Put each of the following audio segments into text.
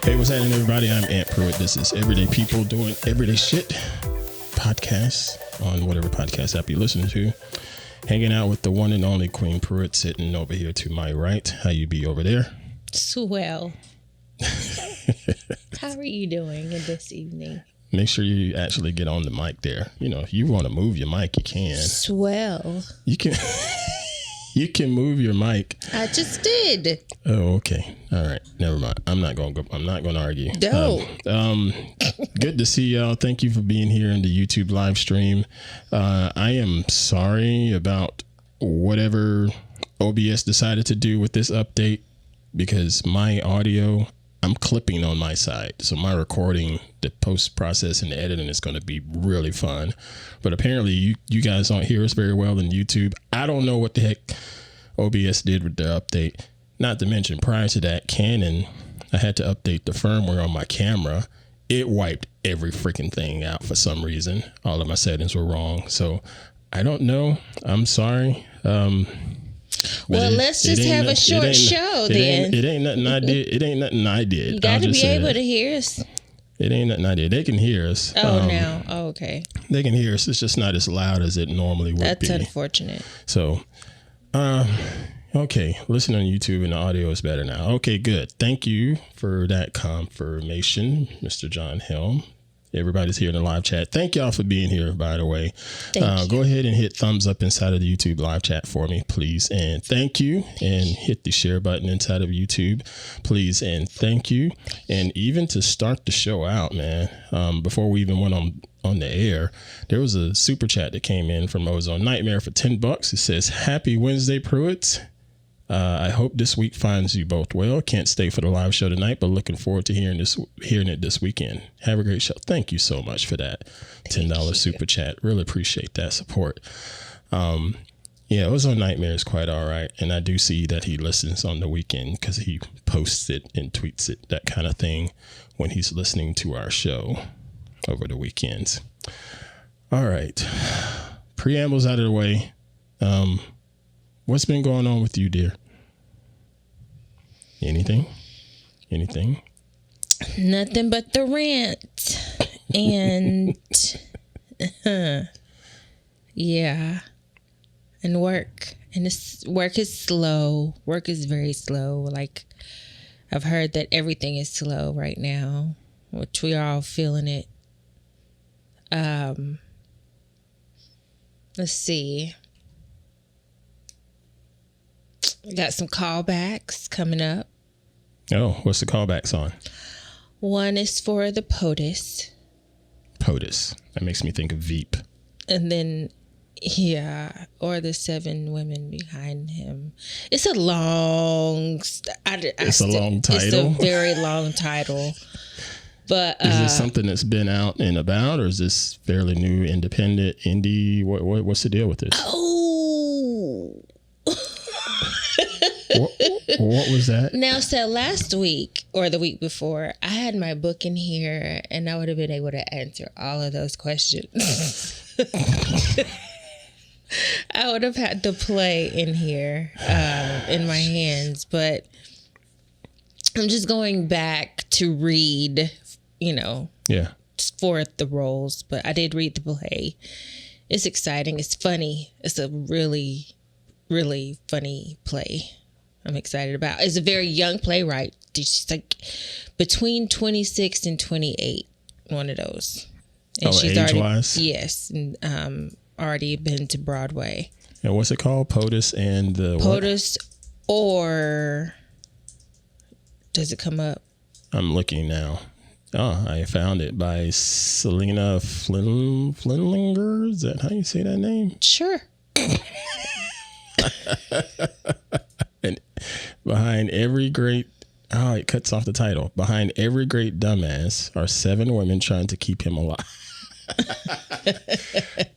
Hey, what's happening, everybody? I'm Aunt Pruitt. This is Everyday People Doing Everyday Shit podcast on whatever podcast app you're listening to. Hanging out with the one and only Queen Pruitt sitting over here to my right. How you be over there? Swell. How are you doing this evening? Make sure you actually get on the mic there. You know, if you want to move your mic, you can. Swell. You can. You can move your mic. I just did. Oh, okay. All right. Never mind. I'm not going to argue. Don't. Good to see y'all. Thank you for being here in the YouTube live stream. I am sorry about whatever OBS decided to do with this update because my audio, I'm clipping on my side. So my recording, the post process and the editing is going to be really fun. But apparently you guys don't hear us very well in YouTube. I don't know what the heck OBS did with their update. Not to mention, prior to that, Canon, I had to update the firmware on my camera. It wiped every freaking thing out for some reason. All of my settings were wrong. So I don't know. I'm sorry. Well, let's just have a short show then. It ain't nothing I did. It ain't nothing I did. You got to be able to hear us. It ain't nothing I did. They can hear us. Oh, now. Oh, okay. They can hear us. It's just not as loud as it normally would be. That's unfortunate. So, okay. Listen on YouTube and the audio is better now. Okay, good. Thank you for that confirmation, Mr. John Helm. Everybody's here in the live chat. Thank y'all for being here, by the way. Go ahead and hit thumbs up inside of the YouTube live chat for me, please. And thank you. And hit the share button inside of YouTube, please. And thank you. And even to start the show out, man, before we even went on the air, there was a super chat that came in from Ozone Nightmare for $10. It says, "Happy Wednesday, Pruitt. I hope this week finds you both well. Can't stay for the live show tonight, but looking forward to hearing it this weekend. Have a great show." Thank you so much for that $10 super chat. Really appreciate that support. Yeah, Ozone Nightmare is quite all right. And I do see that he listens on the weekend because he posts it and tweets it, that kind of thing, when he's listening to our show over the weekends. All right. Preambles out of the way. What's been going on with you, dear? Anything? Nothing but the rant. And yeah. And work. And work is slow. Work is very slow. Like, I've heard that everything is slow right now, which we are all feeling it. Let's see. Got some callbacks coming up. Oh, what's the callbacks on? One is for the POTUS. POTUS. That makes me think of Veep. And then, yeah, or the 7 women behind him. It's a long... It's a long title? It's a very long title. But is this something that's been out and about, or is this fairly new, independent, indie? What's the deal with this? Oh... What was that? Now, so last week or the week before, I had my book in here and I would have been able to answer all of those questions. I would have had the play in here in my hands, but I'm just going back to read, for the roles. But I did read the play. It's exciting. It's funny. It's a really, really funny play. I'm excited about. It's a very young playwright. She's like between 26 and 28, one of those. And she's age-wise? Yes, and already been to Broadway. And what's it called? POTUS and the POTUS, or does it come up? I'm looking now. Oh, I found it by Selena Flinlinger. Is that how you say that name? Sure. And behind every great, it cuts off the title. Behind every great dumbass are 7 women trying to keep him alive.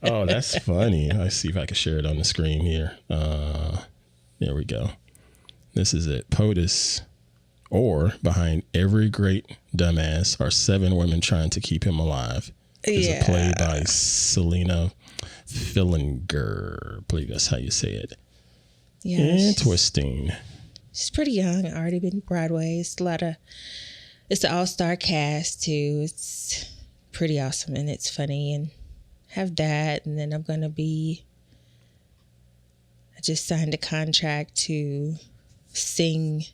Oh, that's funny. Let's see if I can share it on the screen here. There we go. This is it. POTUS, or behind every great dumbass are 7 women trying to keep him alive. It's a play by Selena Flinlinger. I believe that's how you say it. Yeah, interesting. She's pretty young. Already been Broadway. It's a lot of It's an all-star cast too. It's pretty awesome and it's funny, and have that. And then I just signed a contract to sing.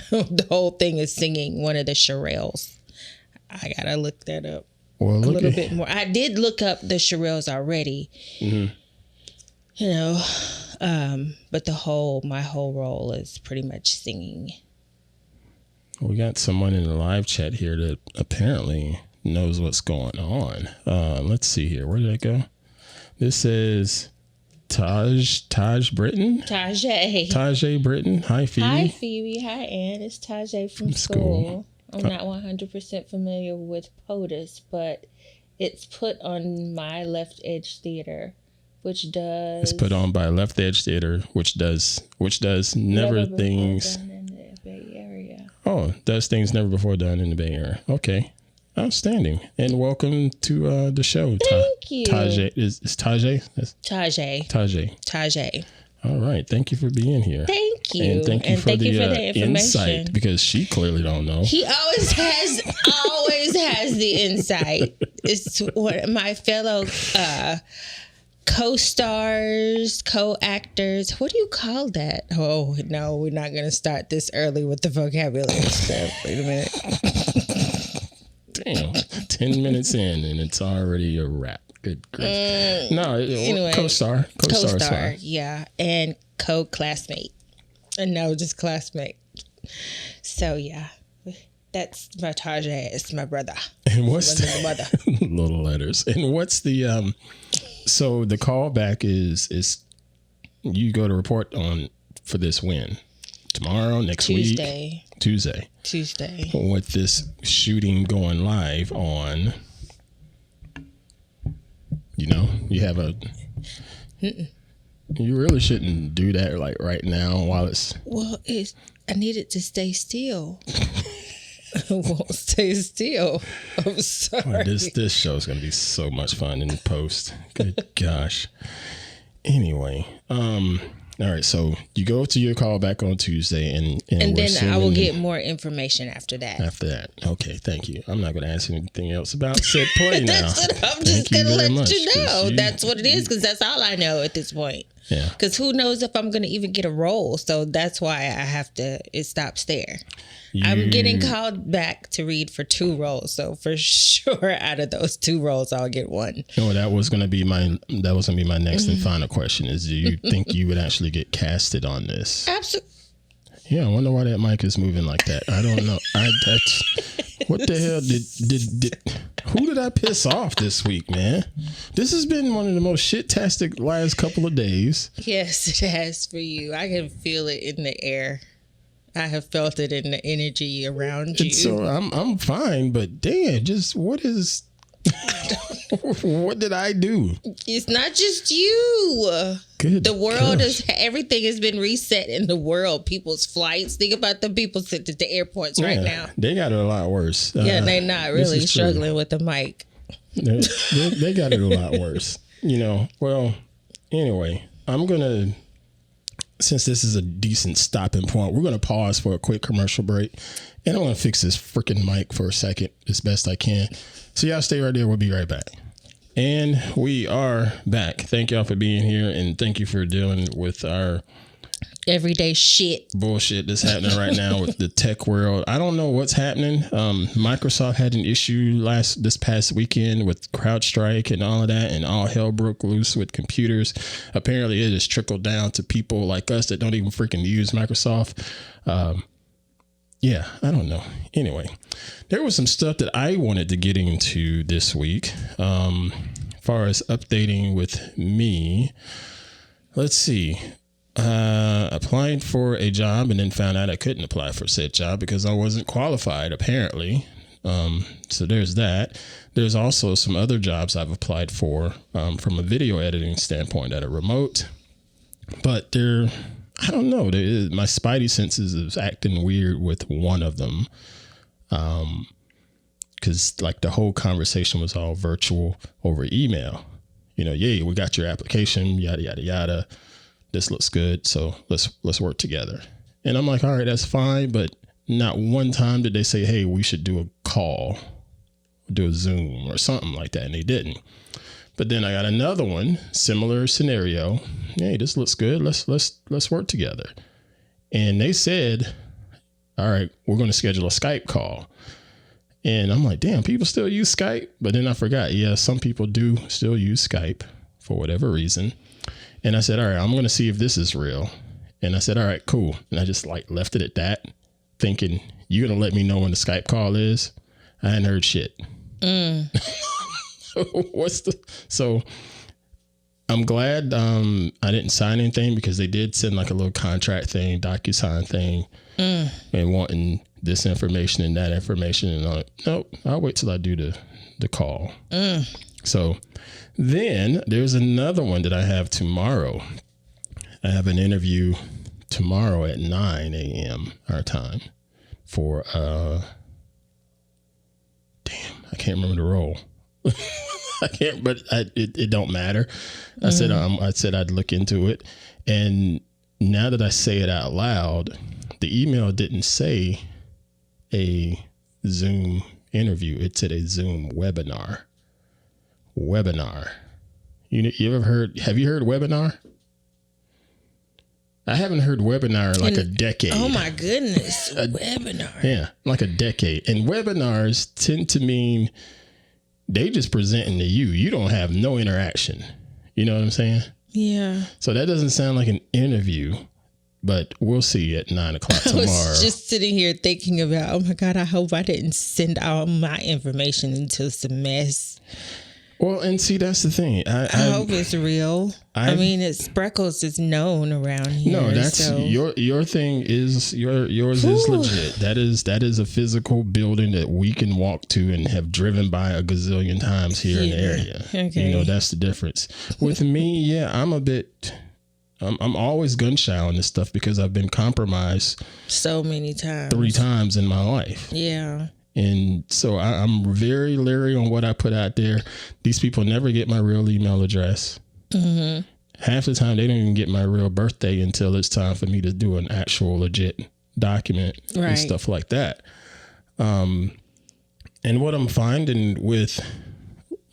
The whole thing is singing one of the Shirelles. I gotta look that up a little bit more. I did look up the Shirelles already. Mm-hmm. You know, but my whole role is pretty much singing. We got someone in the live chat here that apparently knows what's going on. Let's see here. Where did I go? This says Taj Britton. Tajay Britton. Hi, Phoebe. Hi, Phoebe. Hi, Ann. It's Tajay from school. I'm not 100% familiar with POTUS, but it's put on my Left Edge Theater, which does... It's put on by Left Edge Theater, which does Never Things... Done in the Bay Area. Oh, does things never before done in the Bay Area. Okay. Outstanding. And welcome to the show. Thank you. Tajay. Is Tajay? Tajay. All right. Thank you for being here. Thank you. And thank you for the information. insight, because she clearly don't know. He always has the insight. It's what my fellow co-stars, co-actors. What do you call that? Oh, no, we're not going to start this early with the vocabulary stuff. Wait a minute. Damn, 10 minutes in and it's already a wrap. Good grief. Anyway, co-star, yeah, and co-classmate. And no, just classmate. So yeah, that's my Tajay. It's my brother. And what's the mother? Little letters. And what's the so the callback is you go to report on for this win tomorrow, next week, Tuesday. With this shooting going live on, you have a. You really shouldn't do that like right now while it's. Well, I need it to stay still. It won't stay still. I'm sorry. Well, this show is going to be so much fun in post. Good gosh. Anyway, all right, so you go to your call back on Tuesday, and then I will get more information after that. Okay, thank you. I'm not going to ask anything else about said play now. I'm just going to let you know. That's what it is, because that's all I know at this point. Yeah. Because who knows if I'm going to even get a role, so that's why it stops there. I'm getting called back to read for 2 roles, so for sure out of those 2 roles, I'll get one. That was going to be my next and final question. Is do you think you would actually get casted on this? Absolutely. Yeah, I wonder why that mic is moving like that. I don't know. What the hell did who did I piss off this week, man? This has been one of the most shit-tastic last couple of days. Yes, it has for you. I can feel it in the air. I have felt it in the energy around you. So I'm fine, but damn, just what did I do? It's not just you. Good. The world everything has been reset in the world. People's flights. Think about the people sitting at the airports right now. They got it a lot worse. They're not really struggling with the mic. They got it a lot worse. Well, anyway, I'm going to, since this is a decent stopping point, we're going to pause for a quick commercial break. And I'm going to fix this freaking mic for a second as best I can. So y'all stay right there. We'll be right back. And we are back. Thank y'all for being here. And thank you for dealing with our everyday bullshit that's happening right now with the tech world. I don't know what's happening. Microsoft had an issue this past weekend with CrowdStrike and all of that, and all hell broke loose with computers. Apparently it has trickled down to people like us that don't even freaking use Microsoft. Yeah, I don't know. Anyway, there was some stuff that I wanted to get into this week. As far as updating with me, let's see. Applied for a job and then found out I couldn't apply for said job because I wasn't qualified, apparently. So there's that. There's also some other jobs I've applied for from a video editing standpoint that are remote, but I don't know. My spidey senses is acting weird with one of them. Because like the whole conversation was all virtual over email. We got your application, yada, yada, yada. This looks good. So let's work together. And I'm like, all right, that's fine. But not one time did they say, hey, we should do a call, do a Zoom or something like that. And they didn't. But then I got another one, similar scenario. Hey, this looks good. Let's work together. And they said, all right, we're going to schedule a Skype call. And I'm like, damn, people still use Skype. But then I forgot. Yeah, some people do still use Skype for whatever reason. And I said, all right, I'm going to see if this is real. And I said, all right, cool. And I just like left it at that, thinking, you're going to let me know when the Skype call is? I hadn't heard shit. So I'm glad I didn't sign anything, because they did send like a little contract thing, DocuSign thing, and wanting this information and that information. And I'm like, nope, I'll wait till I do the call. So then there's another one that I have tomorrow. I have an interview tomorrow at 9 a.m. our time for, damn, I can't remember the role. I can't, but it don't matter. I said I'd look into it. And now that I say it out loud, the email didn't say a Zoom interview. It said a Zoom webinar. You ever heard, have you heard webinar? I haven't heard webinar in like a decade. Oh my goodness. Webinar. Yeah, like a decade. And webinars tend to mean they just presenting to you. You don't have no interaction. You know what I'm saying? Yeah. So that doesn't sound like an interview, but we'll see at 9 o'clock tomorrow. I was just sitting here thinking about, oh my God, I hope I didn't send all my information into some mess. Well, and see, that's the thing. I hope it's real. I mean, Spreckles is known around here. No, that's your thing is yours is legit. That is a physical building that we can walk to and have driven by a gazillion times here in the area. Okay. You know, that's the difference. With me, yeah, I'm always gun shy on this stuff because I've been compromised so many times. 3 times in my life. Yeah. And so I'm very leery on what I put out there. These people never get my real email address. Mm-hmm. Half the time, they don't even get my real birthday until it's time for me to do an actual legit document and stuff like that. And what I'm finding with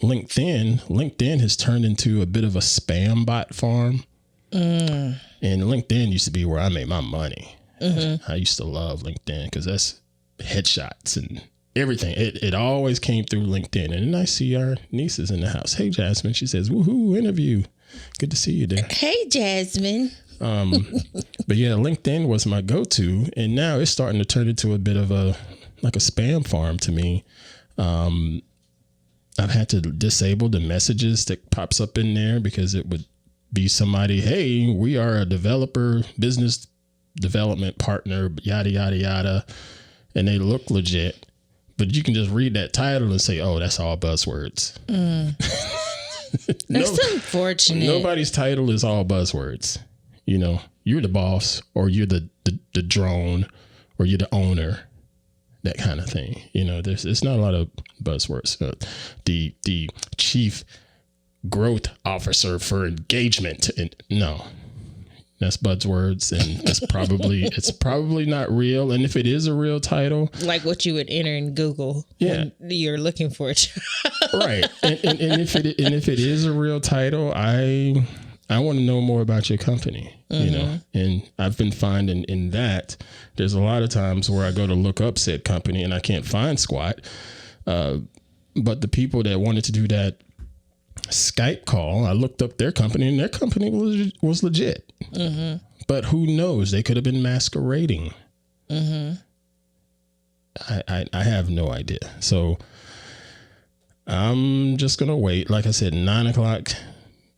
LinkedIn has turned into a bit of a spam bot farm. And LinkedIn used to be where I made my money. Mm-hmm. I used to love LinkedIn because that's headshots and everything. It always came through LinkedIn. And then I see our nieces in the house. Hey, Jasmine. She says, woohoo, interview. Good to see you there. Hey, Jasmine. But yeah, LinkedIn was my go-to. And now it's starting to turn into a bit of a spam farm to me. I've had to disable the messages that pops up in there because it would be somebody, hey, we are a developer, business development partner, yada, yada, yada. And they look legit, but you can just read that title and say, oh, that's all buzzwords. That's unfortunate. Nobody's title is all buzzwords. You know, you're the boss, or you're the drone, or you're the owner, that kind of thing. You know, it's not a lot of buzzwords. The chief growth officer for engagement. And no. That's buzzwords, and it's probably not real. And if it is a real title, like what you would enter in Google, when you're looking for a job, right? And if it is a real title, I want to know more about your company, you know. And I've been finding in that there's a lot of times where I go to look up said company and I can't find squat, but the people that wanted to do that Skype call, I looked up their company and their company was legit. Mm-hmm. But who knows? They could have been masquerading. Mm-hmm. I have no idea. So I'm just going to wait. Like I said, 9 o'clock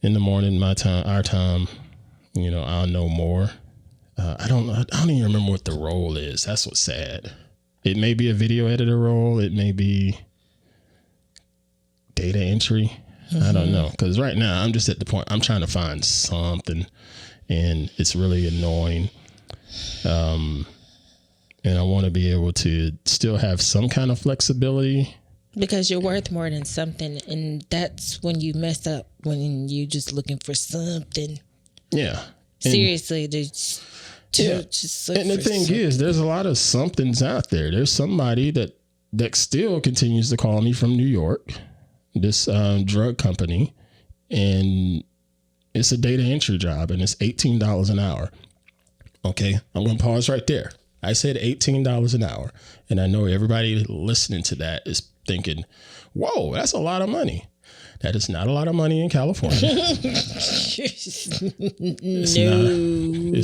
in the morning, my time, our time, you know, I'll know more. I don't even remember what the role is. That's what's sad. It may be a video editor role. It may be data entry. I don't know. Because right now I'm just at the point I'm trying to find something and it's really annoying. And I want to be able to still have some kind of flexibility. Because you're worth more than something. And that's when you mess up, when you just looking for something. Yeah. Seriously. Just look and the for thing something. is, there's a lot of somethings out there. There's somebody that still continues to call me from New York, this drug company, and it's a data entry job, and it's $18 an hour. Okay, I'm going to pause right there. I said $18 an hour, and I know everybody listening to that is thinking, whoa, that's a lot of money. That is not a lot of money in California. It's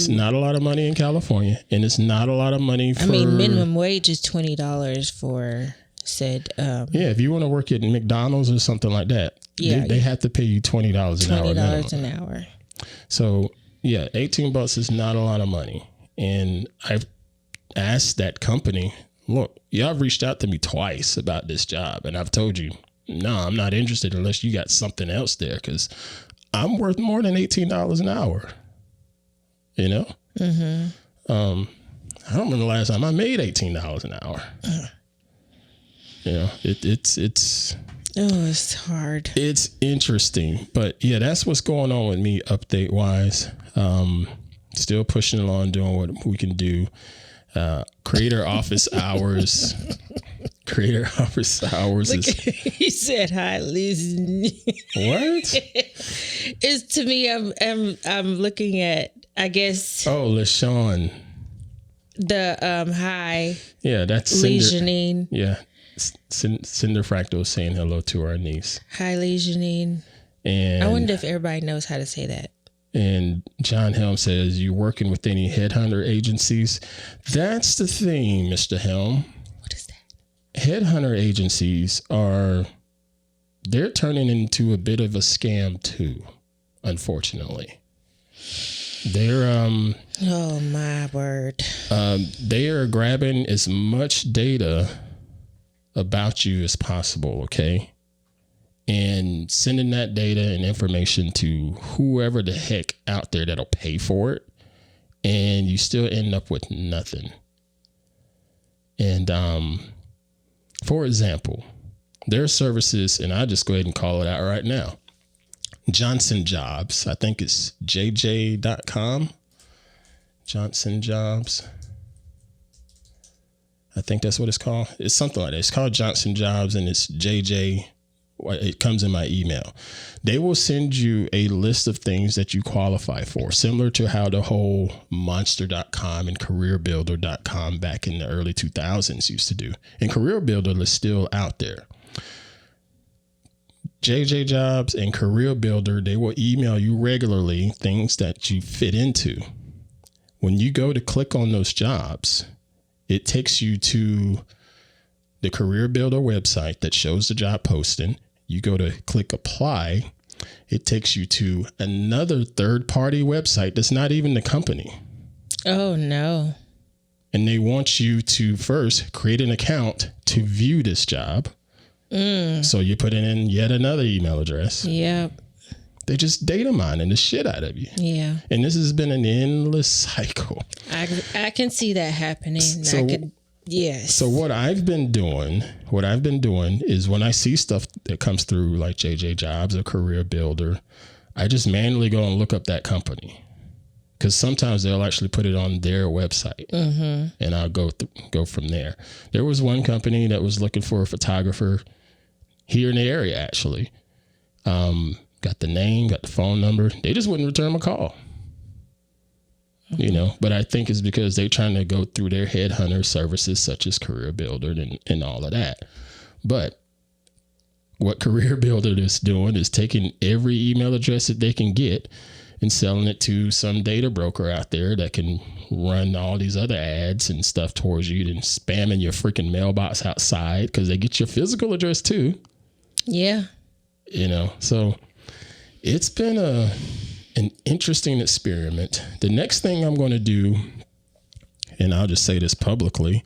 not a lot of money in California, and it's not a lot of money for... minimum wage is $20 for said... if you want to work at McDonald's or something like that, they have to pay you $20 an hour. $20 an hour. So, yeah, $18 is not a lot of money. And I've asked that company, look, y'all have reached out to me twice about this job, and I've told you, no, I'm not interested unless you got something else there, because I'm worth more than $18 an hour. You know? Mm-hmm. I don't remember the last time I made $18 an hour. You know, it's hard. It's interesting, but yeah, that's what's going on with me update wise. Still pushing along, doing what we can do. Creator office hours. Creator office hours is... He said hi, Liz. What? It's to me. I'm looking at, I guess. Oh, LaShawn. The hi. Yeah, that's Janine. Yeah, Cinder Fractal saying hello to our niece. Hi, Janine. And I wonder if everybody knows how to say that. And John Helm says, you working with any headhunter agencies? That's the thing, Mr. Helm. What is that? Headhunter agencies they're turning into a bit of a scam too, unfortunately. They're oh my word. They are grabbing as much data about you as possible, okay? And sending that data and information to whoever the heck out there that'll pay for it. And you still end up with nothing. And for example, there are services, and I'll just go ahead and call it out right now. Johnson Jobs, I think it's jj.com. Johnson Jobs. I think that's what it's called. It's something like that. It's called Johnson Jobs, and it's JJ. It comes in my email. They will send you a list of things that you qualify for, similar to how the whole monster.com and careerbuilder.com back in the early 2000s used to do. And Career Builder is still out there. JJ Jobs and Career Builder, they will email you regularly things that you fit into. When you go to click on those jobs, it takes you to the Career Builder website that shows the job posting. You go to click apply. It takes you to another third-party website that's not even the company. Oh, no. And they want you to first create an account to view this job. So you put in yet another email address. Yep. They just data mining the shit out of you. Yeah. And this has been an endless cycle. I can see that happening. Yes. So what I've been doing is when I see stuff that comes through like JJ Jobs or Career Builder, I just manually go and look up that company. Because sometimes they'll actually put it on their website, and I'll go from there. There was one company that was looking for a photographer here in the area, actually. Got the name, got the phone number. They just wouldn't return my call. You know, but I think it's because they're trying to go through their headhunter services such as Career Builder and all of that. But what Career Builder is doing is taking every email address that they can get and selling it to some data broker out there that can run all these other ads and stuff towards you and spamming your freaking mailbox outside because they get your physical address too. Yeah. You know, so it's been an interesting experiment. The next thing I'm going to do, and I'll just say this publicly,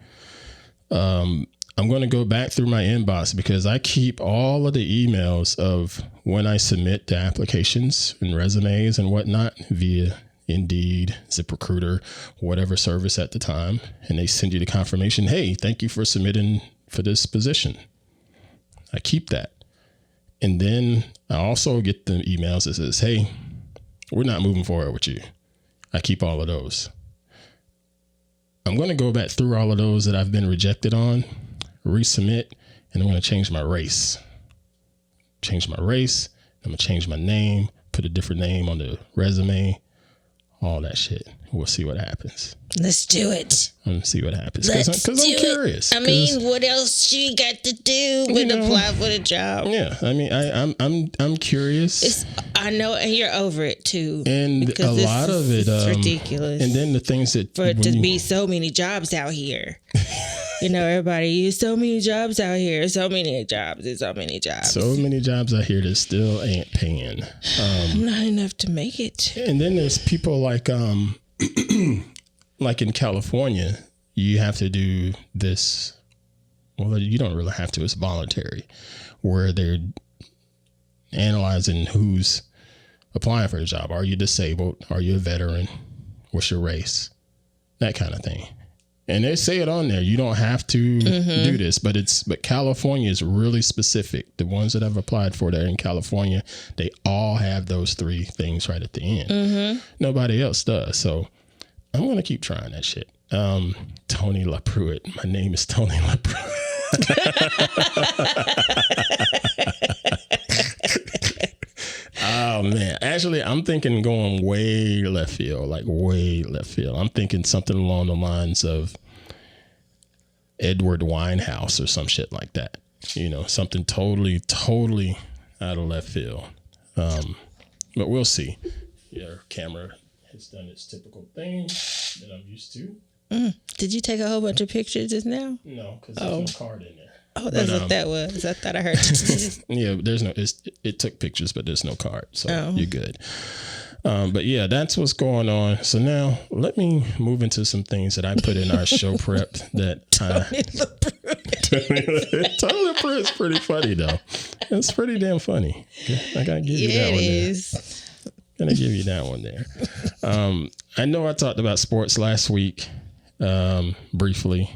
I'm going to go back through my inbox because I keep all of the emails of when I submit the applications and resumes and whatnot via Indeed, ZipRecruiter, whatever service at the time. And they send you the confirmation. Hey, thank you for submitting for this position. I keep that. And then I also get the emails that says, hey, we're not moving forward with you. I keep all of those. I'm going to go back through all of those that I've been rejected on, resubmit, and I'm going to change my race. I'm going to change my name, put a different name on the resume, all that shit. We'll see what happens. Let's do it. Let's see what happens. Because I'm curious. I mean, what else she got to do but apply for the job? Yeah, I mean, I'm curious. I know, and you're over it too. And a lot of it is ridiculous. And then the things that for it to be so many jobs out here. Everybody, so many jobs out here. So many jobs. There's so many jobs. So many jobs out here that still ain't paying. Not enough to make it. And then there's people like like in California, you have to do this. Well, you don't really have to. It's voluntary, where they're analyzing who's applying for the job. Are you disabled? Are you a veteran? What's your race? That kind of thing. And they say it on there. You don't have to do this, but California is really specific. The ones that I've applied for there in California, they all have those 3 things right at the end. Nobody else does. So I'm going to keep trying that shit. Tony Pruitt. My name is Tony Pruitt. Oh man, actually I'm thinking going way left field. I'm thinking something along the lines of Edward Winehouse or some shit like that. Something totally out of left field. But we'll see. Your camera has done its typical thing that I'm used to. Did you take a whole bunch of pictures just now? No, because there's no card in there. Oh, that's what that was. I thought I heard. Yeah, there's no. It took pictures, but there's no card, so you're good. But yeah, that's what's going on. So now let me move into some things that I put in our show prep. That Tony Pruitt's pretty funny though. It's pretty damn funny. I gotta give you that one there. Gonna give you that one there. I know I talked about sports last week briefly,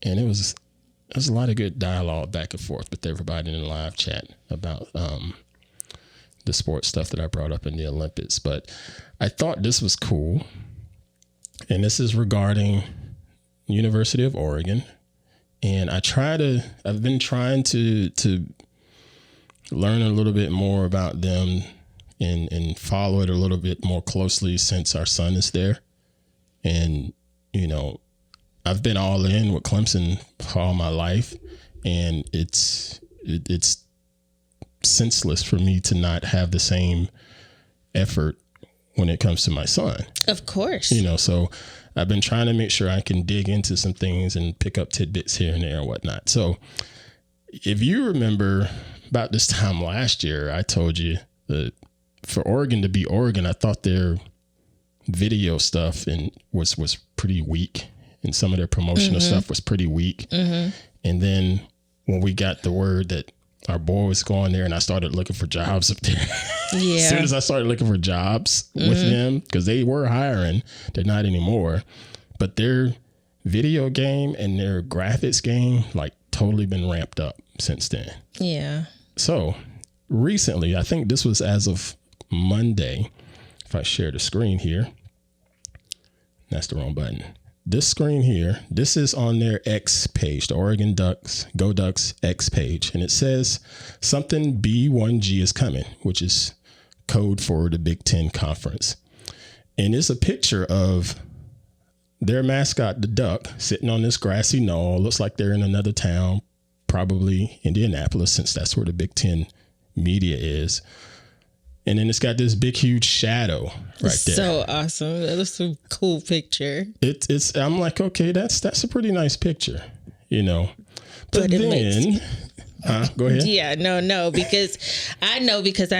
and it was. There's a lot of good dialogue back and forth with everybody in the live chat about the sports stuff that I brought up in the Olympics. But I thought this was cool. And this is regarding University of Oregon. And I've been trying to learn a little bit more about them and follow it a little bit more closely since our son is there. And, I've been all in with Clemson all my life, and it's senseless for me to not have the same effort when it comes to my son. Of course. So I've been trying to make sure I can dig into some things and pick up tidbits here and there and whatnot. So if you remember about this time last year, I told you that for Oregon to be Oregon, I thought their video stuff was pretty weak. And some of their promotional stuff was pretty weak. And then when we got the word that our boy was going there, and I started looking for jobs up there. Yeah. As soon as I started looking for jobs with them, because they were hiring, they're not anymore. But their video game and their graphics game, totally been ramped up since then. Yeah. So recently, I think this was as of Monday, if I share the screen here, that's the wrong button. This screen here, this is on their X page, the Oregon Ducks, Go Ducks X page. And it says something B1G is coming, which is code for the Big Ten Conference. And it's a picture of their mascot, the duck, sitting on this grassy knoll. Looks like they're in another town, probably Indianapolis, since that's where the Big Ten media is. And then it's got this big, huge shadow right there. So awesome. That's a cool picture. It's. I'm like, okay, that's a pretty nice picture, But then, go ahead. Yeah, no, because I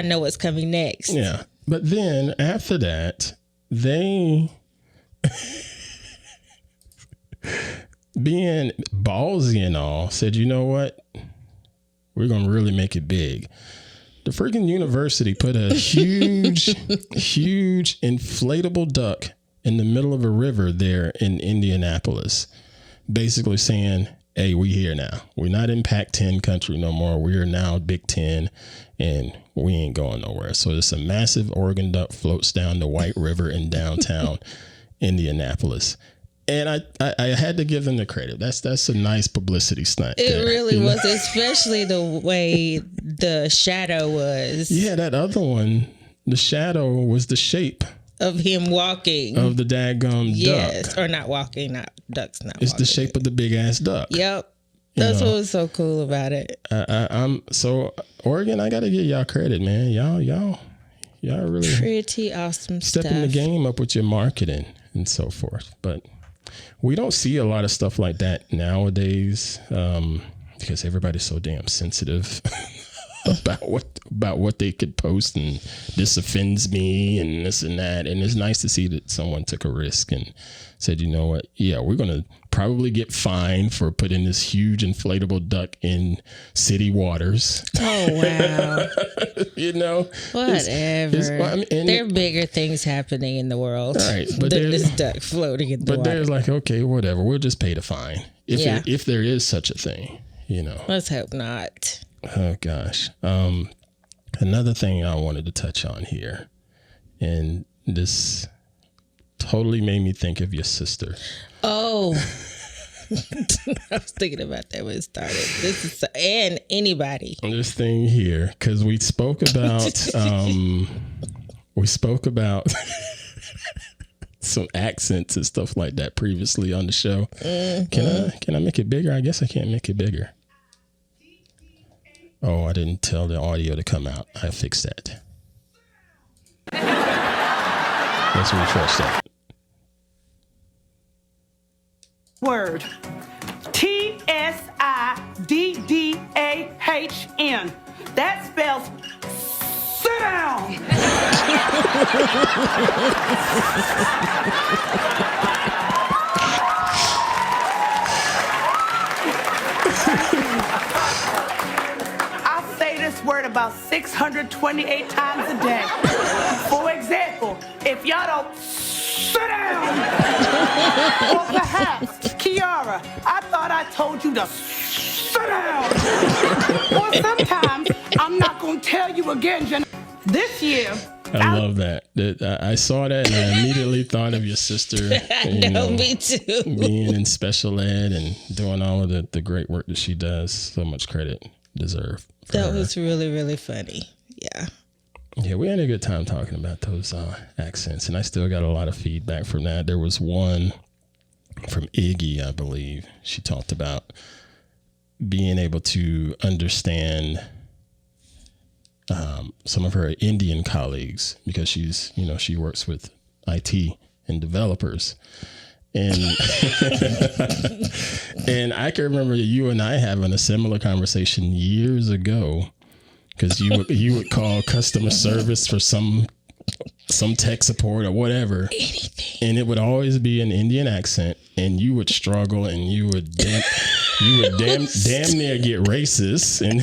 know what's coming next. Yeah. But then after that, they, being ballsy and all, said, you know what? We're going to really make it big. The freaking university put a huge inflatable duck in the middle of a river there in Indianapolis, basically saying, hey, we here now. We're not in Pac-10 country no more. We are now Big Ten, and we ain't going nowhere. So it's a massive Oregon duck floats down the White River in downtown Indianapolis. And I had to give them the credit. That's a nice publicity stunt. It there, really was, especially the way the shadow was. Yeah, that other one, the shadow was the shape of him walking. Of the daggum duck. Or not walking, duck's not It's walking. the shape of the big ass duck. Yep. That's what was so cool about it. I'm so Oregon, I gotta give y'all credit, man. Y'all really pretty awesome stepping stuff. the game up with your marketing and so forth. But we don't see a lot of stuff like that nowadays because everybody's so damn sensitive about what they could post, and this offends me and this and that. And it's nice to see that someone took a risk and said, you know what? Yeah, we're going to probably get fined for putting this huge inflatable duck in city waters. Oh, wow. You know, whatever. There are bigger things happening in the world, right, but than this duck floating in the water. But there's like, okay, whatever. We'll just pay the fine if there is such a thing. You know, let's hope not. Oh gosh. Another thing I wanted to touch on here, and this totally made me think of your sister. Oh, I was thinking about that when it started. And anybody. This thing here, because we spoke about some accents and stuff like that previously on the show. Mm-hmm. Can I make it bigger? I guess I can't make it bigger. Oh, I didn't tell the audio to come out. I fixed that. Let's refresh that. Word. TSIDDAHN. That spells sit down. This word about 628 times a day. For example, if y'all don't sit down, or perhaps, Kiara, I thought I told you to sit down. Or sometimes, I'm not going to tell you again, Jen. This year, I love that. I saw that and I immediately thought of your sister. I know, me too. Being in special ed and doing all of the great work that she does. So much credit deserved. That was really, really funny. Yeah. Yeah, we had a good time talking about those accents, and I still got a lot of feedback from that. There was one from Iggy, I believe. She talked about being able to understand some of her Indian colleagues because she works with IT and developers. And and I can remember you and I having a similar conversation years ago because you would call customer service for some tech support or whatever, anything, and it would always be an Indian accent, and you would struggle, and you would damn near get racist. And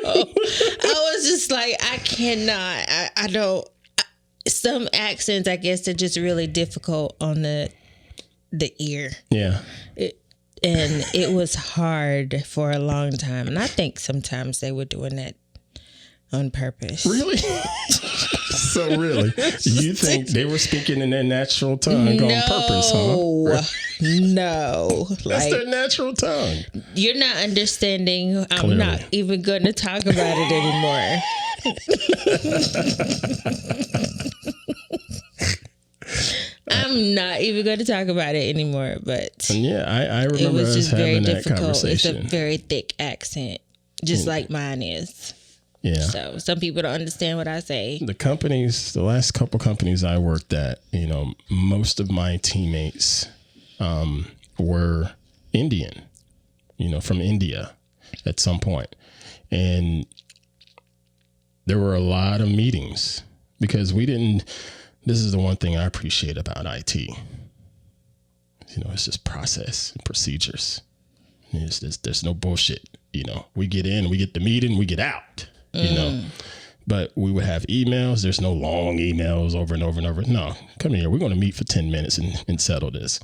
no, I was just like, I cannot. I don't. Some accents, I guess, are just really difficult on the ear. Yeah. And it was hard for a long time. And I think sometimes they were doing that on purpose. Really? So really? You think they were speaking in their natural tongue on purpose, huh? No. That's their natural tongue. You're not understanding. I'm Clearly. not even going to talk about it anymore. I'm not even going to talk about it anymore, but yeah, I remember it was just very difficult. It's a conversation. very thick accent, just like mine is. Yeah. So some people don't understand what I say. The last couple companies I worked at, most of my teammates were Indian, from India at some point. And there were a lot of meetings because this is the one thing I appreciate about IT. It's just process and procedures. There's no bullshit. We get in, we get the meeting, we get out, but we would have emails. There's no long emails over and over and over. No, come here. We're going to meet for 10 minutes and settle this.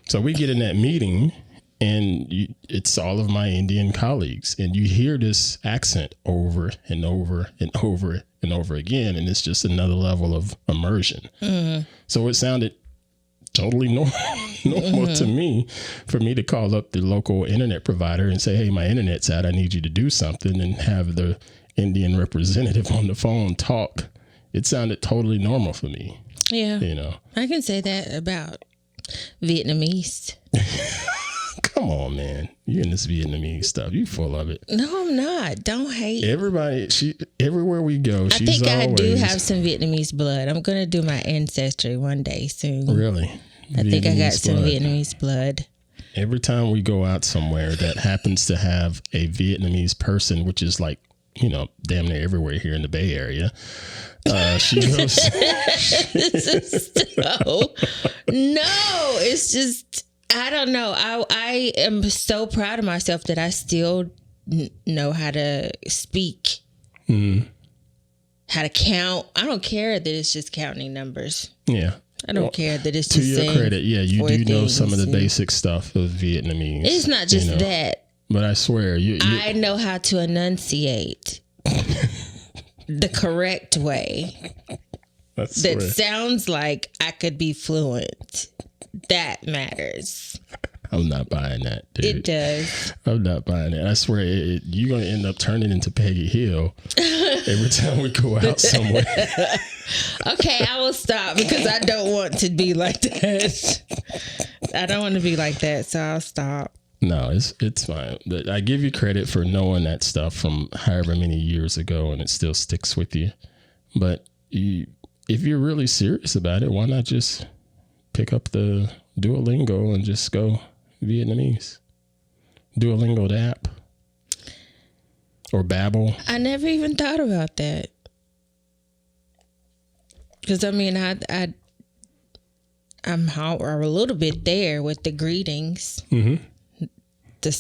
So we get in that meeting and it's all of my Indian colleagues and you hear this accent over and over and over and over again. And it's just another level of immersion. Mm-hmm. So it sounded totally normal to me for me to call up the local internet provider and say, hey, my internet's out. I need you to do something, and have the Indian representative on the phone talk. It sounded totally normal for me. Yeah. You know, I can say that about Vietnamese. Come on, man. You in this Vietnamese stuff. You full of it. No, I'm not. Don't hate. Everybody, everywhere we go, I think I do have some Vietnamese blood. I'm going to do my ancestry one day soon. Really? I think I got some Vietnamese blood. Every time we go out somewhere that happens to have a Vietnamese person, which is like, you know, damn near everywhere here in the Bay Area, she goes. No, it's just, I don't know. I am so proud of myself that I still know how to speak, how to count. I don't care that it's just counting numbers. Yeah. I don't care that it's to just your credit. Yeah, you do know some of the and basic stuff of Vietnamese. It's not just that. But I swear, I know how to enunciate the correct way. That sounds like I could be fluent. That matters. I'm not buying that, dude. It does. I'm not buying it. I swear, you're going to end up turning into Peggy Hill every time we go out somewhere. Okay, I will stop because I don't want to be like that. I don't want to be like that, so I'll stop. No, it's fine. But I give you credit for knowing that stuff from however many years ago, and it still sticks with you. But if you're really serious about it, why not just pick up the Duolingo and just go Vietnamese? Duolingo the app. Or Babbel. I never even thought about that. Because, I mean, I'm a little bit there with the greetings. Mm-hmm.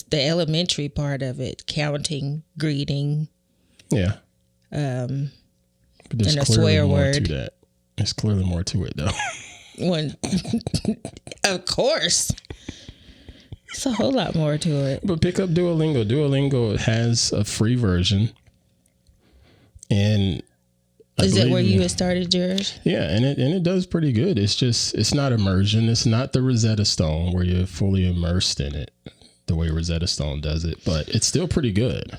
The elementary part of it, counting, greeting. Yeah. But there's and a clearly swear more word. to that. There's clearly more to it, though. Of course. It's a whole lot more to it. But pick up Duolingo. Duolingo has a free version. And is it where you had started yours? Yeah, and it does pretty good. It's not immersion. It's not the Rosetta Stone where you're fully immersed in it the way Rosetta Stone does it, but it's still pretty good.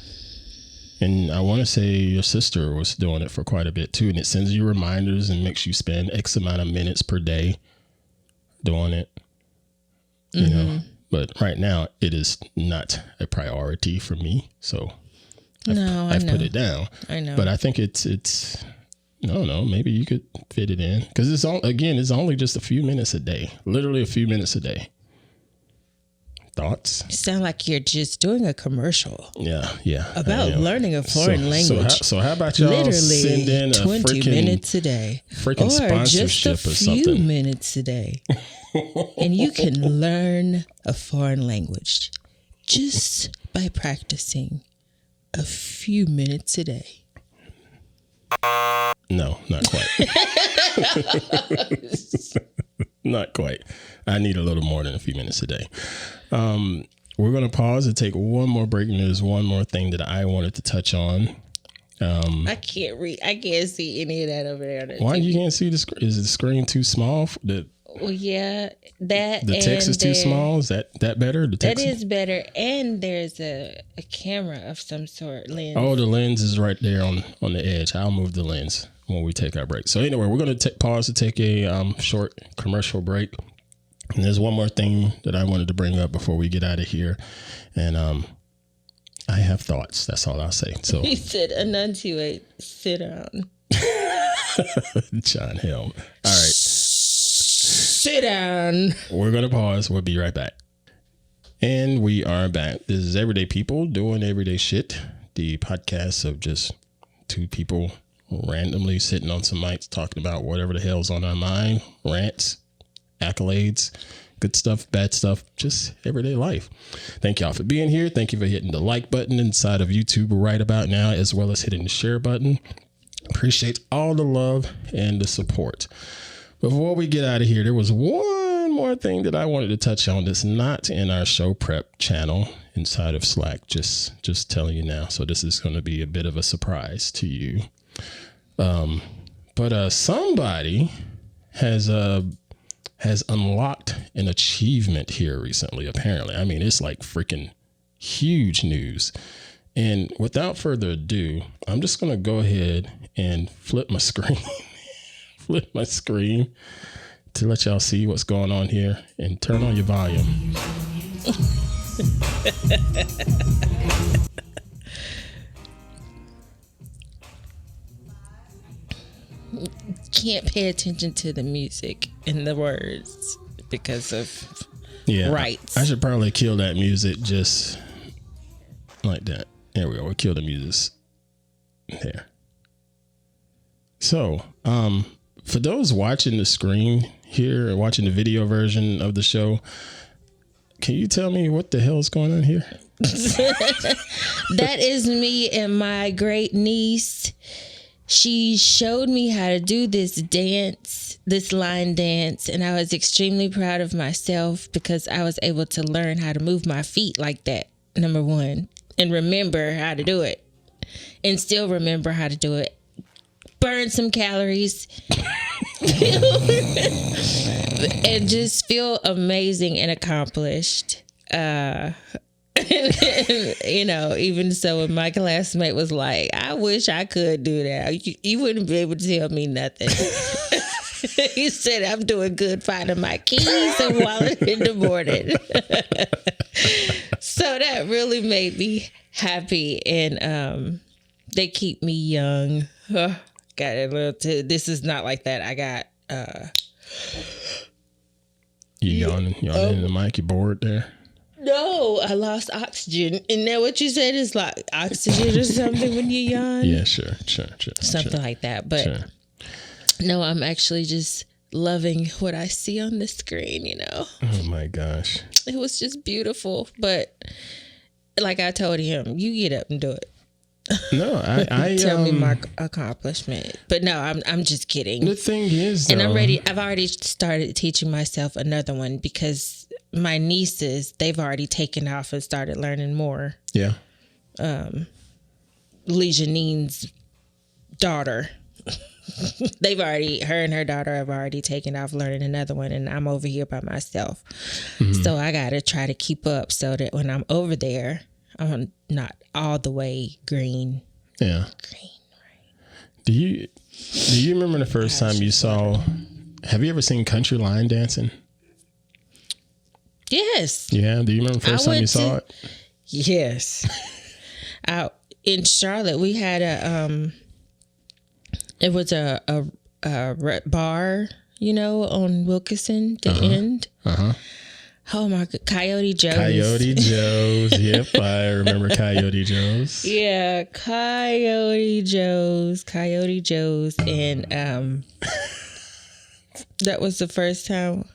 And I want to say your sister was doing it for quite a bit too, and it sends you reminders and makes you spend X amount of minutes per day doing it. You know, but right now it is not a priority for me, so I've put it down. I know, but I think it's. I don't know. Maybe you could fit it in because it's only just a few minutes a day. Literally a few minutes a day. Thoughts? You sound like you're just doing a commercial. Yeah. About learning a foreign language. So how about y'all literally send in 20 minutes a day, freaking sponsorship or something? Just a few minutes a day, and you can learn a foreign language just by practicing a few minutes a day. No, not quite. Not quite. I need a little more than a few minutes a day. We're going to pause and take one more break. And there's one more thing that I wanted to touch on. I can't read. I can't see any of that over there. Why you can't see the screen? Is the screen too small? Well, yeah, that the text is too small. Is that better? The text that is better, and there's a camera of some sort lens. Oh, the lens is right there on the edge. I'll move the lens when we take our break. So anyway, we're going to pause to take a short commercial break. And there's one more thing that I wanted to bring up before we get out of here, and I have thoughts. That's all I'll say. So he said, "Enunciate, sit down." John Helm. All right. Sit down. We're going to pause. We'll be right back. And we are back. This is Everyday People Doing Everyday Shit, the podcast of just two people randomly sitting on some mics talking about whatever the hell's on our mind, rants, accolades, good stuff, bad stuff, just everyday life. Thank y'all for being here. Thank you for hitting the like button inside of YouTube right about now, as well as hitting the share button. Appreciate all the love and the support. Before we get out of here, there was one more thing that I wanted to touch on that's not in our show prep channel inside of Slack. Just telling you now. So this is going to be a bit of a surprise to you. But somebody has has unlocked an achievement here recently, apparently. I mean, it's like freaking huge news. And without further ado, I'm just going to go ahead and flip my screen to let y'all see what's going on here, and turn on your volume. Can't pay attention to the music and the words because of rights. I should probably kill that music just like that. There we go. We'll kill the music there. So, for those watching the screen here or watching the video version of the show, can you tell me what the hell is going on here? That is me and my great niece. She showed me how to do this dance, this line dance, and I was extremely proud of myself because I was able to learn how to move my feet like that, number one, and remember how to do it, and still remember how to do it. Burn some calories and just feel amazing and accomplished. You know, even so, when my classmate was like, I wish I could do that, you wouldn't be able to tell me nothing. He said, I'm doing good finding my keys and wallet in the morning. So that really made me happy. And they keep me young. Got a little this is not like that. I got you yawning in the mic, you bored there? No, I lost oxygen. Isn't that what you said? Is like oxygen or something when you yawn? Yeah, sure. Something like that. But no, I'm actually just loving what I see on the screen, you know. Oh my gosh. It was just beautiful. But like I told him, you get up and do it. No, I tell me my accomplishment. But no, I'm just kidding. The thing is, and I'm ready. I've already started teaching myself another one because my nieces, they've already taken off and started learning more. Yeah. Legenine's daughter, her and her daughter have already taken off learning another one, and I'm over here by myself. Mm-hmm. So I got to try to keep up so that when I'm over there, I'm not all the way green. Yeah. Green, right. Do you remember the first time you saw, have you ever seen country line dancing? Yes. Yeah. Do you remember the first time you saw it? Yes. Out in Charlotte, we had it was a bar, you know, on Wilkinson, the end. Oh my God, Coyote Joe's. Coyote Joe's. Yep, I remember Coyote Joe's. Yeah, Coyote Joe's, and that was the first time.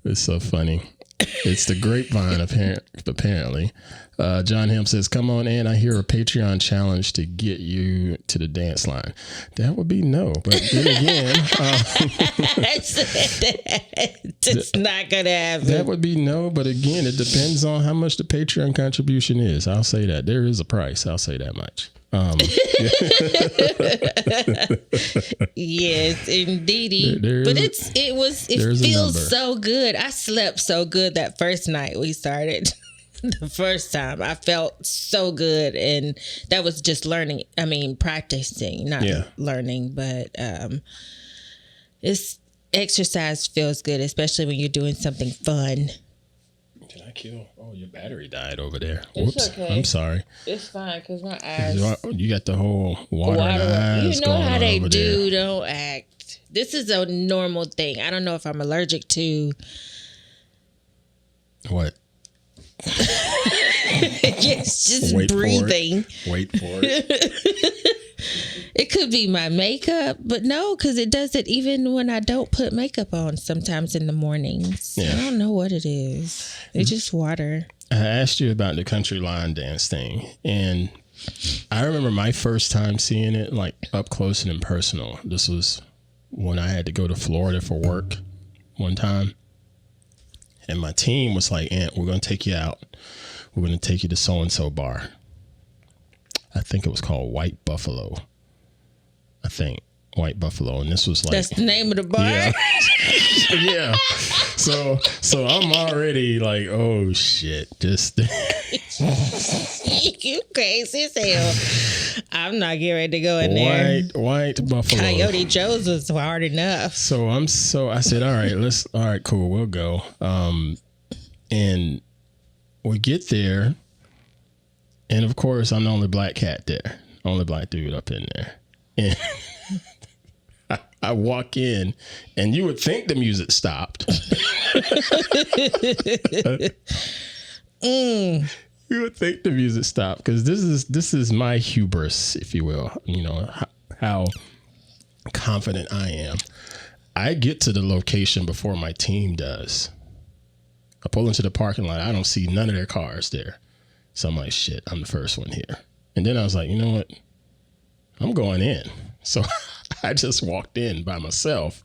It's so funny. It's the grapevine, apparently. John Hill says, come on in. I hear a Patreon challenge to get you to the dance line. That would be no. But then again, it's not going to happen. That would be no. But again, it depends on how much the Patreon contribution is. I'll say that. There is a price. I'll say that much. Yes, indeedy. But it feels so good. I slept so good that first night we started. The first time I felt so good, and that was just learning. I mean, practicing, not learning, but it's exercise feels good, especially when you're doing something fun. Did I kill? Oh, your battery died over there. It's Whoops. okay. I'm sorry. It's fine because my eyes. You got the whole water in the eyes. You know how they do. Don't act. This is a normal thing. I don't know if I'm allergic to. What? Yes, just breathing. Wait for it. It could be my makeup, but no, because it does it even when I don't put makeup on sometimes in the mornings. Yeah. I don't know what it is. It's just water. I asked you about the country line dance thing, and I remember my first time seeing it like up close and in personal. This was when I had to go to Florida for work one time. And my team was like, Aunt, we're going to take you out. We're going to take you to so-and-so bar. I think it was called White Buffalo. I think. White Buffalo, and this was like that's the name of the bar. Yeah. Yeah. So I'm already like, oh shit, just You crazy as hell. I'm not getting ready to go in there. White Buffalo. Coyote Joe's was hard enough. So I said, all right, cool, we'll go. And we get there, and of course I'm the only black cat there, only black dude up in there. And I walk in, and you would think the music stopped. You would think the music stopped, because this is my hubris, if you will. You know how confident I am. I get to the location before my team does. I pull into the parking lot. I don't see none of their cars there. So I'm like, shit, I'm the first one here. And then I was like, you know what? I'm going in. So I just walked in by myself.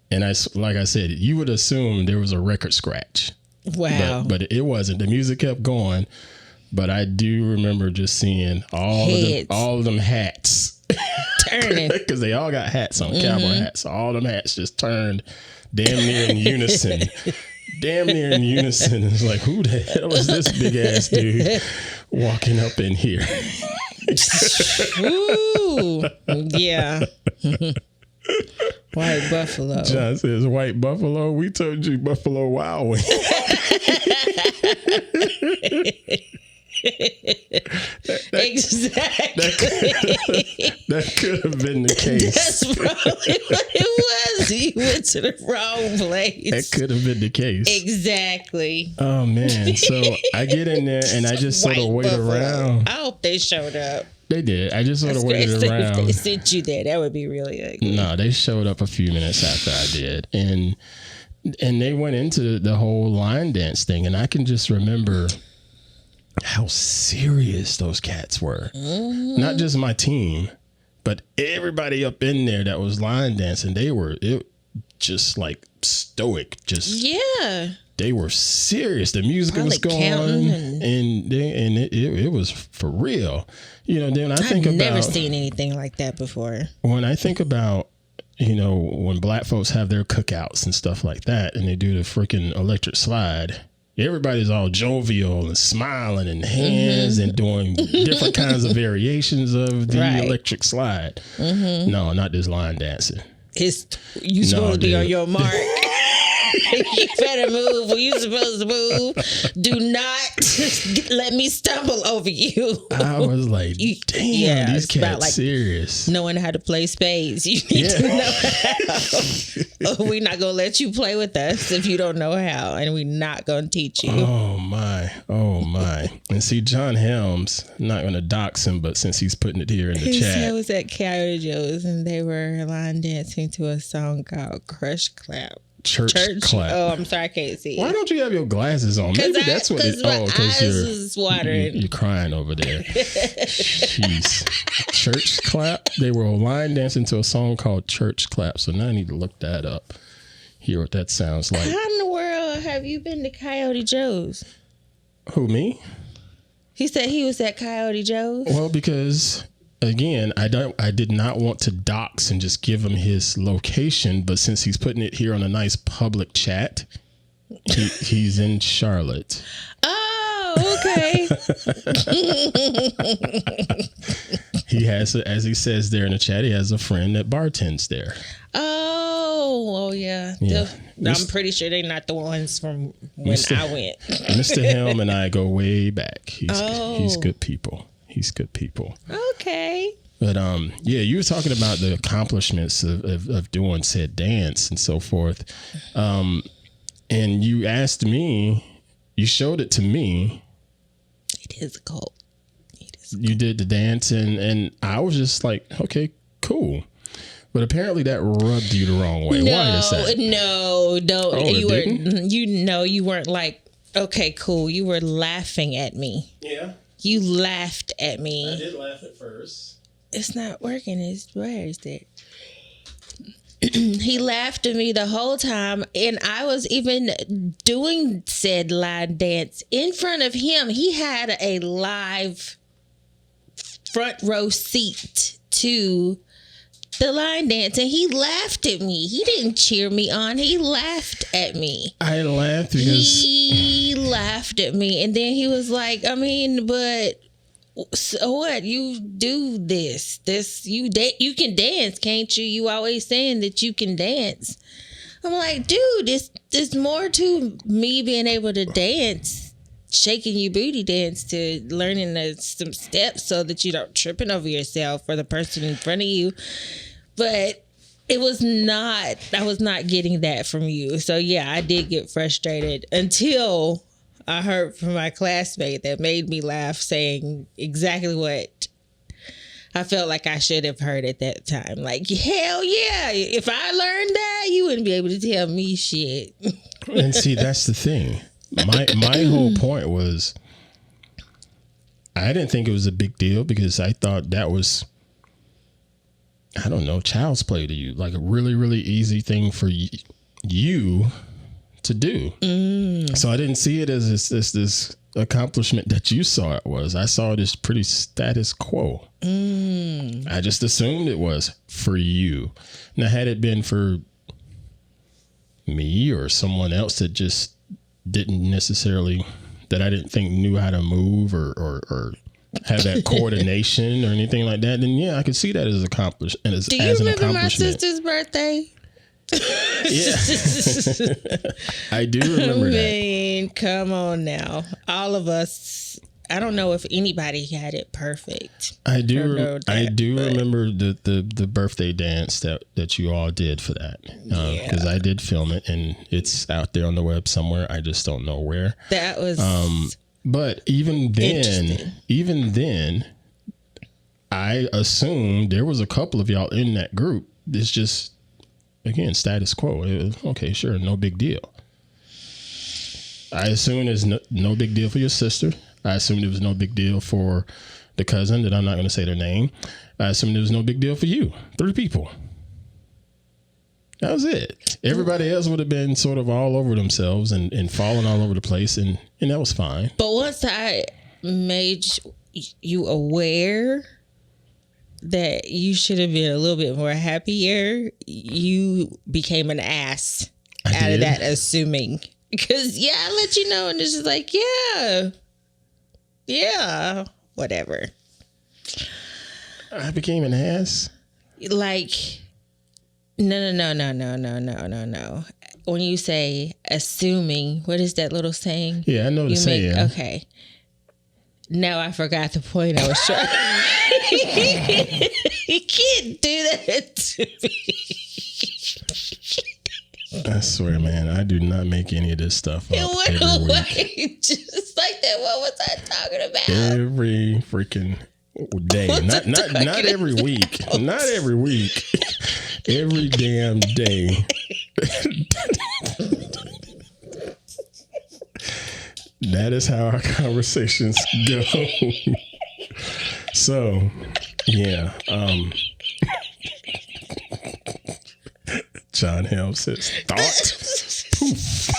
And like I said, you would assume there was a record scratch. Wow. But it wasn't. The music kept going. But I do remember just seeing all of them hats turning, because they all got hats on, cowboy hats. All them hats just turned damn near in unison. It's like, who the hell is this big ass dude walking up in here? Ooh, yeah. White Buffalo. John says, White Buffalo. We told you Buffalo Wild Wings. Exactly. That could have been the case. That's probably what it was. You went to the wrong place. That could have been the case. Exactly. Oh man. So I get in there and I just sort of wait around. I hope they showed up. They did. I just sort of waited around. If they sent you there, that would be really ugly. No, they showed up a few minutes after I did. And they went into the whole line dance thing. And I can just remember how serious those cats were. Mm-hmm. Not just my team, but everybody up in there that was line dancing. They were just like stoic. They were serious. The music was going, and it was for real. You know, then I've never seen anything like that before. When I think about, you know, when black folks have their cookouts and stuff like that, and they do the freaking electric slide, everybody's all jovial and smiling and hands and doing different kinds of variations of the electric slide. Mm-hmm. No, not this line dancing. You supposed to be on your mark. You better move when you're supposed to move. Do not let me stumble over you. I was like, damn, these cats like serious. Knowing how to play spades. You need to know how. We're not going to let you play with us if you don't know how, and we're not going to teach you. Oh my. And see, John Helms, I'm not going to dox him, but since he's putting it here in the chat. He was at Coyote Joe's, and they were line dancing to a song called Crush Clap. Church clap. Oh, I'm sorry, I can't see. Why don't you have your glasses on? Maybe that's what it is. Oh, because you're crying over there. Jeez. Church clap. They were line dancing to a song called Church Clap. So now I need to look that up. Hear what that sounds like. How in the world have you been to Coyote Joe's? Who, me? He said he was at Coyote Joe's. Well, because again, I did not want to dox and just give him his location, but since he's putting it here on a nice public chat, he's in Charlotte. Oh, okay. He has, as he says there in the chat, he has a friend that bartends there. Oh yeah. I'm pretty sure they're not the ones from when I went. Mr. Helm and I go way back. He's good people. He's good people. Okay. But you were talking about the accomplishments of doing said dance and so forth. And you asked me, you showed it to me. It is a cult. You did the dance and I was just like, okay, cool. But apparently that rubbed you the wrong way. Why is that? No, don't. Oh, You weren't like, okay, cool. You were laughing at me. Yeah. You laughed at me. I did laugh at first. It's not working. Where is it? He laughed at me the whole time, and I was even doing said line dance in front of him. He had a live front row seat to the line dance, and he laughed at me. He didn't cheer me on. He laughed at me. I laughed because he laughed at me, and then he was like, I mean, but so what? You do this. You can dance, can't you? You always saying that you can dance. I'm like, dude, there's more to me being able to dance, shaking your booty dance, to learning some steps so that you don't tripping over yourself or the person in front of you. But I was not getting that from you. So yeah, I did get frustrated until I heard from my classmate that made me laugh, saying exactly what I felt like I should have heard at that time. Like, hell yeah, if I learned that, you wouldn't be able to tell me shit. And see, that's the thing. My whole point was, I didn't think it was a big deal because I thought that was, I don't know, child's play to you. Like a really, really easy thing for you to do. So I didn't see it as this accomplishment that you saw it was. I saw it as pretty status quo. I just assumed it was for you. Now, had it been for me or someone else that just didn't necessarily, that I didn't think knew how to move or have that coordination or anything like that, then yeah, I could see that as accomplished. And Do you remember my sister's birthday? Yeah, I do remember that. I mean, come on now. All of us, I don't know if anybody had it perfect. I do remember the birthday dance that you all did for that. Because I did film it and it's out there on the web somewhere. I just don't know where. That was but even then, I assumed there was a couple of y'all in that group. It's just, again, status quo. It was, okay, sure, no big deal. I assume there's no big deal for your sister. I assumed it was no big deal for the cousin that I'm not going to say their name. I assumed it was no big deal for you. 3 people. That was it. Everybody else would have been sort of all over themselves and falling all over the place, and that was fine. But once I made you aware that you should have been a little bit more happier, you became an ass out of that assuming. Because, yeah, I let you know, and it's just like, yeah, whatever. I became an ass? Like, no. When you say assuming, what is that little saying? Yeah, I know the saying. Okay. Now I forgot the point I was trying. You can't do that to me. I swear, man, I do not make any of this stuff up. It went away just like that. What was I talking about? Every freaking day. Not every week. Not every week. Every damn day. That is how our conversations go. So, yeah. John Helm says, thought. Poof.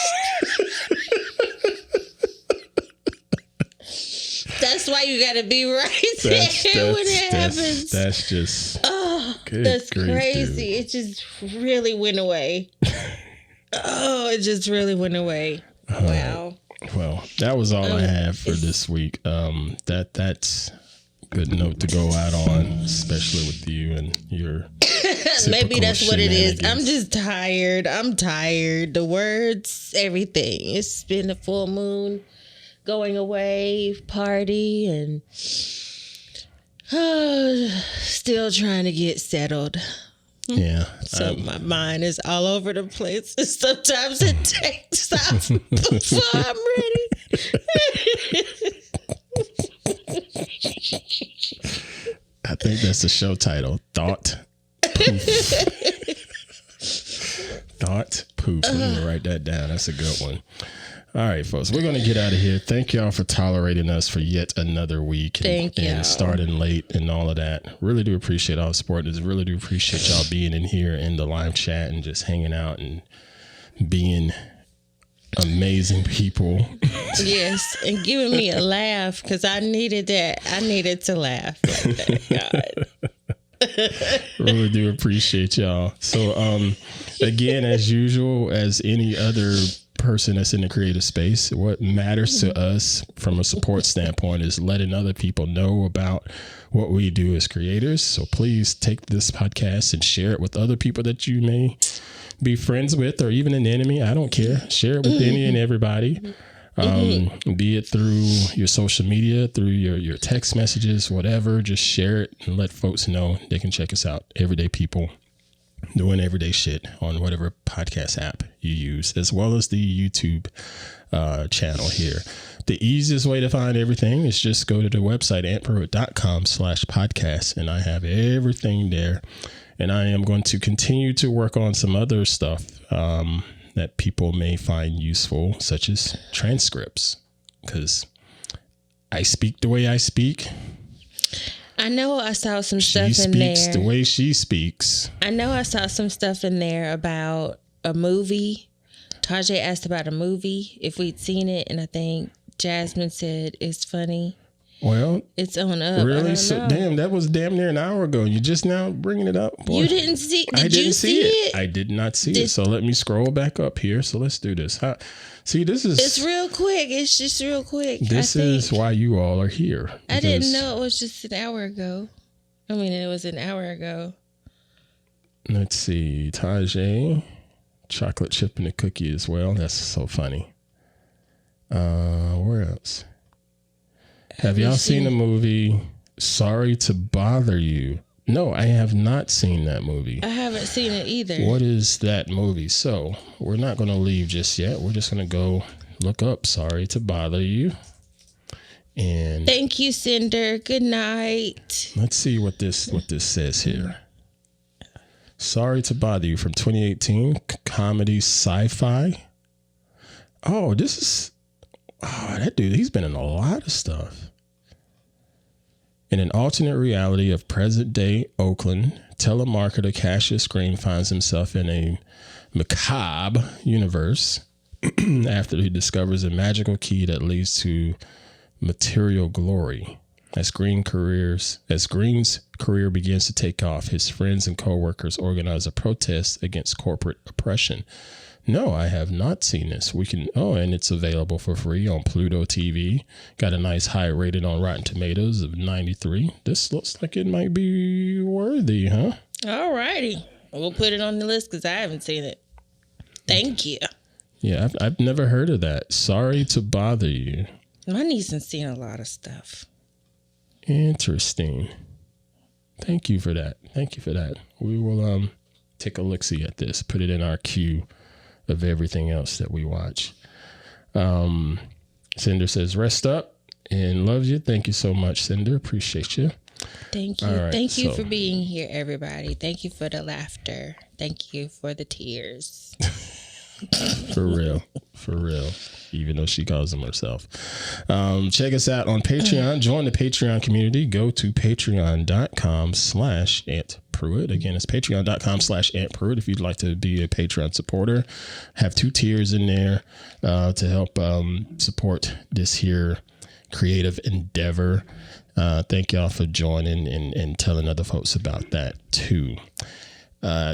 That's why you got to be right there when it happens. That's just. That's crazy. Dude. It just really went away. It just really went away. Wow. Well, that was all I have for this week. That's good note to go out on, especially with you and your. Maybe that's what it is. I'm just tired. The words, everything. It's been a full moon, going away, party, and still trying to get settled. Yeah. So my mind is all over the place. Sometimes it takes off before I'm ready. I think that's the show title. Thought Poof. Thought Poof. I'm going to write that down. That's a good one. All right, folks, we're going to get out of here. Thank y'all for tolerating us for yet another week. And starting late and all of that. Really do appreciate all the support. Really do appreciate y'all being in here in the live chat and just hanging out and being amazing people. Yes, and giving me a laugh because I needed that. I needed to laugh. God. Really do appreciate y'all. So, again, as usual, as any other person that's in the creative space, what matters to us from a support standpoint is letting other people know about what we do as creators. So please take this podcast and share it with other people that you may be friends with, or even an enemy. I don't care. Share it with any and everybody. Be it through your social media, through your text messages, whatever. Just share it and let folks know they can check us out. Everyday people doing everyday shit on whatever podcast app you use, as well as the YouTube channel here. The easiest way to find everything is just go to the website antpruitt.com/podcast, and I have everything there. And I am going to continue to work on some other stuff that people may find useful, such as transcripts, because I speak the way I speak. I know I saw some stuff in She there. speaks the way she speaks. I know I saw some stuff in there about a movie. Tajay asked about a movie, if we'd seen it, and I think Jasmine said it's funny. Well, it's on up. Really? So, damn, that was damn near an hour ago. You just now bringing it up? Boy. You didn't see? I didn't see it? I did not see it. So let me scroll back up here. So let's do this. See, this is... It's real quick. It's just real quick. This is why you all are here. I didn't know it was just an hour ago. I mean, it was an hour ago. Let's see. Tajay. Chocolate chip and a cookie as well. That's so funny. Where else? Have y'all seen the movie Sorry to Bother You? No, I have not seen that movie. I haven't seen it either. What is that movie? So we're not going to leave just yet. We're just going to go look up Sorry to Bother You. And thank you, Cinder. Good night. Let's see what this says here. Sorry to Bother You from 2018, comedy sci-fi. Oh, that dude, he's been in a lot of stuff. In an alternate reality of present-day Oakland, telemarketer Cassius Green finds himself in a macabre universe after he discovers a magical key that leads to material glory. As Green's career begins to take off, his friends and coworkers organize a protest against corporate oppression. No, I have not seen this. And it's available for free on Pluto TV. Got a nice high rating on Rotten Tomatoes of 93. This looks like it might be worthy, huh? All righty. We'll put it on the list because I haven't seen it. Thank you. Yeah, I've never heard of that. Sorry to Bother You. My niece has seen a lot of stuff. Interesting. Thank you for that. We will take a look-see at this, put it in our queue of everything else that we watch. Cinder says, rest up and loves you. Thank you so much, Cinder. Appreciate you. Thank you. Right, Thank you for being here, everybody. Thank you for the laughter. Thank you for the tears. For real. Even though she calls them herself. Check us out on Patreon. Join the Patreon community. Go to patreon.com/AntPruitt. Again, it's patreon.com/AntPruitt if you'd like to be a Patreon supporter. Have 2 tiers in there to help support this here creative endeavor. Thank y'all for joining and telling other folks about that too.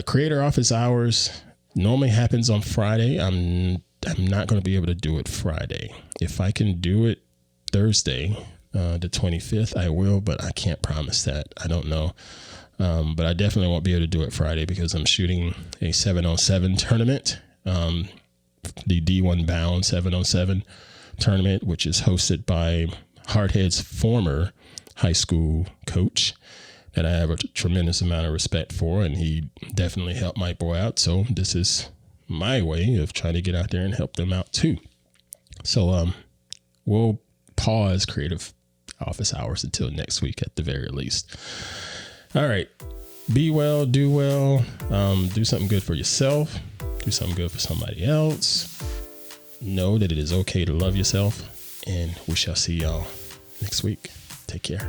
Creator office hours normally happens on Friday. I'm not going to be able to do it Friday. If I can do it Thursday, the 25th, I will, but I can't promise that. I don't know. But I definitely won't be able to do it Friday because I'm shooting a 7-on-7 tournament, the D1 Bound 7-on-7 tournament, which is hosted by Hardhead's former high school coach that I have a tremendous amount of respect for, and he definitely helped my boy out. So this is my way of trying to get out there and help them out too. So we'll pause creative office hours until next week at the very least. All right. Be well, do well, do something good for yourself, do something good for somebody else. Know that it is okay to love yourself, and we shall see y'all next week. Take care.